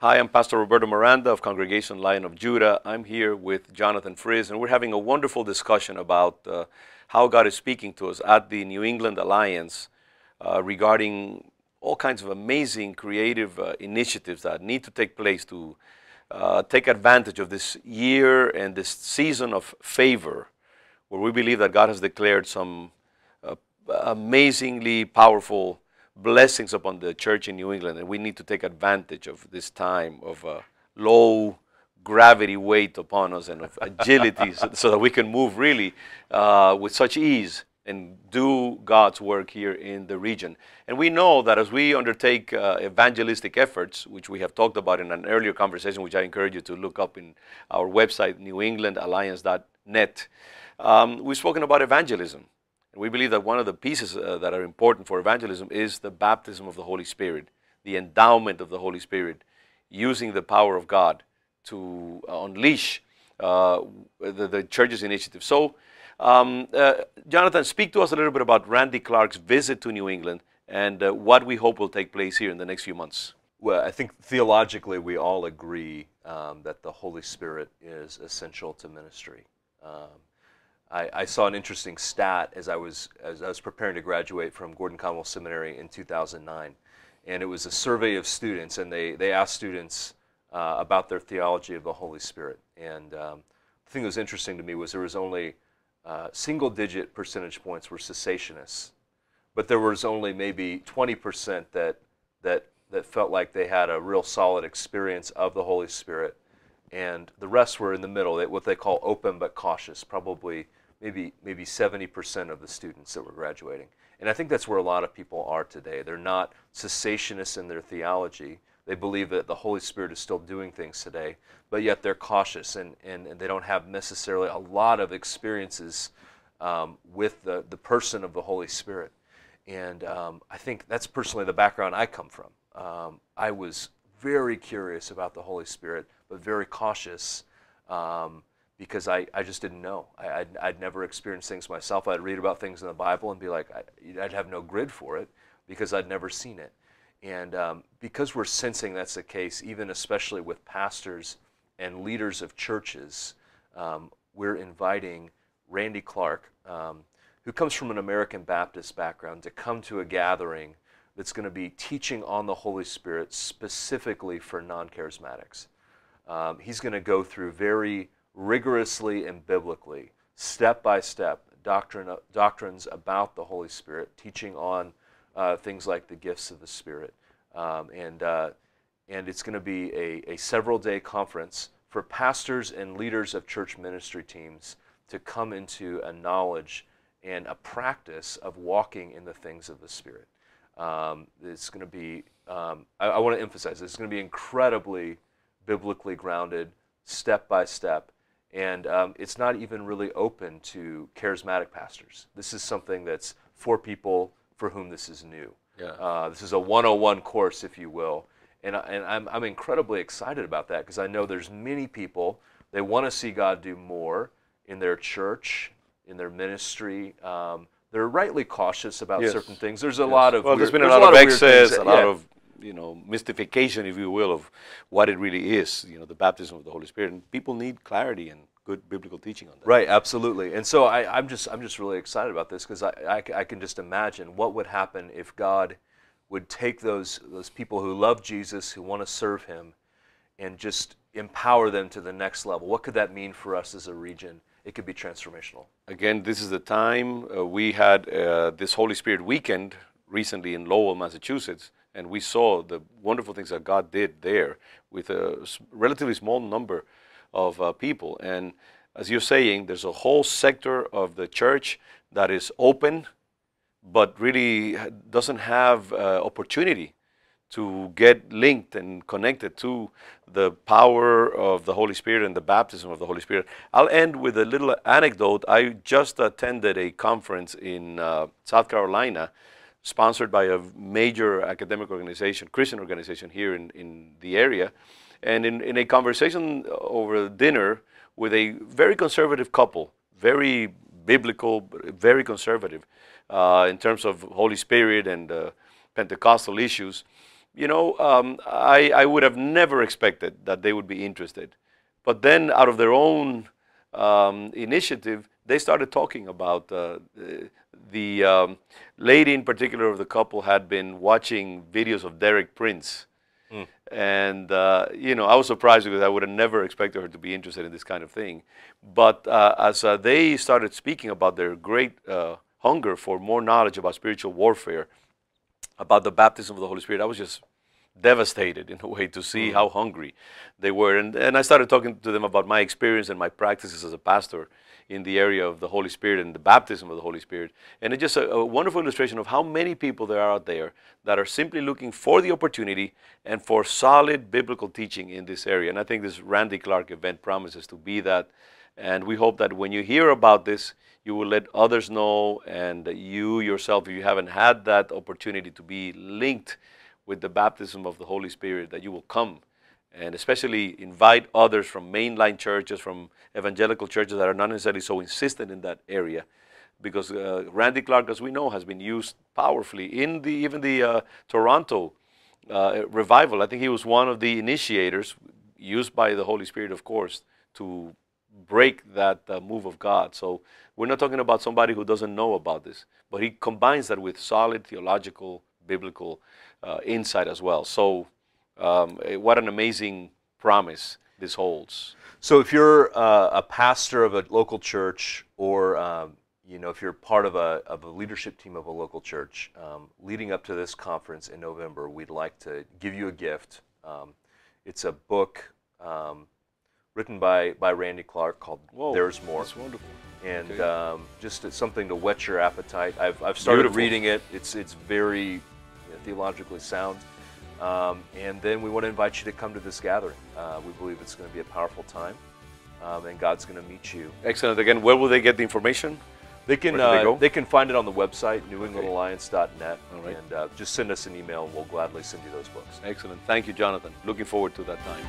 Hi, I'm Pastor Roberto Miranda of Congregation Lion of Judah. I'm here with Jonathan Frizz, and we're having a wonderful discussion about how God is speaking to us at the New England Alliance regarding all kinds of amazing creative initiatives that need to take place to take advantage of this year and this season of favor, where we believe that God has declared some amazingly powerful blessings upon the church in New England, and we need to take advantage of this time of low gravity weight upon us and of agility so that we can move really with such ease and do God's work here in the region. And we know that as we undertake evangelistic efforts, which we have talked about in an earlier conversation, which I encourage you to look up in our website, newenglandalliance.net, we've spoken about evangelism. And we believe that one of the pieces that are important for evangelism is the baptism of the Holy Spirit, the endowment of the Holy Spirit, using the power of God to unleash the church's initiative. So, Jonathan, speak to us a little bit about Randy Clark's visit to New England and what we hope will take place here in the next few months. Well, I think theologically we all agree that the Holy Spirit is essential to ministry. I saw an interesting stat as I was preparing to graduate from Gordon Conwell Seminary in 2009, and it was a survey of students, and they asked students about their theology of the Holy Spirit. And the thing that was interesting to me was there was only single-digit percentage points were cessationists, but there was only maybe 20% that felt like they had a real solid experience of the Holy Spirit, and the rest were in the middle, what they call open but cautious, probably maybe 70% of the students that were graduating. And I think that's where a lot of people are today. They're not cessationists in their theology. They believe that the Holy Spirit is still doing things today, but yet they're cautious and they don't have necessarily a lot of experiences with the person of the Holy Spirit. And I think that's personally the background I come from. I was very curious about the Holy Spirit, but very cautious because I just didn't know. I'd never experienced things myself. I'd read about things in the Bible and be like, I'd have no grid for it because I'd never seen it. And because we're sensing that's the case, even especially with pastors and leaders of churches, we're inviting Randy Clark, who comes from an American Baptist background, to come to a gathering that's going to be teaching on the Holy Spirit specifically for non-charismatics. He's going to go through very rigorously and biblically, step-by-step, doctrines about the Holy Spirit, teaching on things like the gifts of the Spirit. And it's going to be a several-day conference for pastors and leaders of church ministry teams to come into a knowledge and a practice of walking in the things of the Spirit. It's going to be, I want to emphasize, it's going to be incredibly biblically grounded, step-by-step, and it's not even really open to charismatic pastors. This is something that's for people for whom this is new. Yeah. This is a 101 course, if you will, and I'm incredibly excited about that because I know there's many people, they want to see God do more in their church, in their ministry. They're rightly cautious about certain things. There's a lot of there's been a lot of excess, a lot of mystification, if you will, of what it really is, the baptism of the Holy Spirit, and people need clarity and good biblical teaching on that. Right, absolutely. And so I'm just really excited about this because I can just imagine what would happen if God would take those people who love Jesus, who want to serve Him, and just empower them to the next level. What could that mean for us as a region? It could be transformational. Again, this is the time. We had this Holy Spirit weekend recently in Lowell, Massachusetts, and we saw the wonderful things that God did there with a relatively small number of people. And as you're saying, there's a whole sector of the church that is open, but really doesn't have opportunity to get linked and connected to the power of the Holy Spirit and the baptism of the Holy Spirit. I'll end with a little anecdote. I just attended a conference in South Carolina, sponsored by a major academic organization, Christian organization here in the area. And in a conversation over dinner with a very conservative couple, very biblical, very conservative in terms of Holy Spirit and Pentecostal issues, you know, I would have never expected that they would be interested. But then, out of their own initiative, they started talking about the lady in particular of the couple had been watching videos of Derek Prince. And, you know, I was surprised because I would have never expected her to be interested in this kind of thing. But as they started speaking about their great hunger for more knowledge about spiritual warfare, about the baptism of the Holy Spirit, I was just devastated in a way to see how hungry they were. And I started talking to them about my experience and my practices as a pastor in the area of the Holy Spirit and the baptism of the Holy Spirit. And it's just a wonderful illustration of how many people there are out there that are simply looking for the opportunity and for solid biblical teaching in this area. And I think this Randy Clark event promises to be that. And we hope that when you hear about this, you will let others know, and you yourself, if you haven't had that opportunity to be linked with the baptism of the Holy Spirit, that you will come and especially invite others from mainline churches, from evangelical churches that are not necessarily so insistent in that area. Because Randy Clark, as we know, has been used powerfully in even the Toronto revival. I think he was one of the initiators, used by the Holy Spirit, of course, to break that move of God. So we're not talking about somebody who doesn't know about this, but he combines that with solid theological, biblical insight as well. So what an amazing promise this holds. So if you're a pastor of a local church, or you know, if you're part of a leadership team of a local church, leading up to this conference in November, we'd like to give you a gift. It's a book written by Randy Clark called There's More. That's wonderful. And Okay. just something to whet your appetite. I've started Beautiful. reading it. It's very theologically sound. And then we want to invite you to come to this gathering. We believe it's going to be a powerful time, and God's going to meet you. Excellent. Again, where will they get the information? They can Where do they go? they can find it on the website, newenglandalliance.net, All right. and just send us an email, and we'll gladly send you those books. Excellent. Thank you, Jonathan. Looking forward to that time.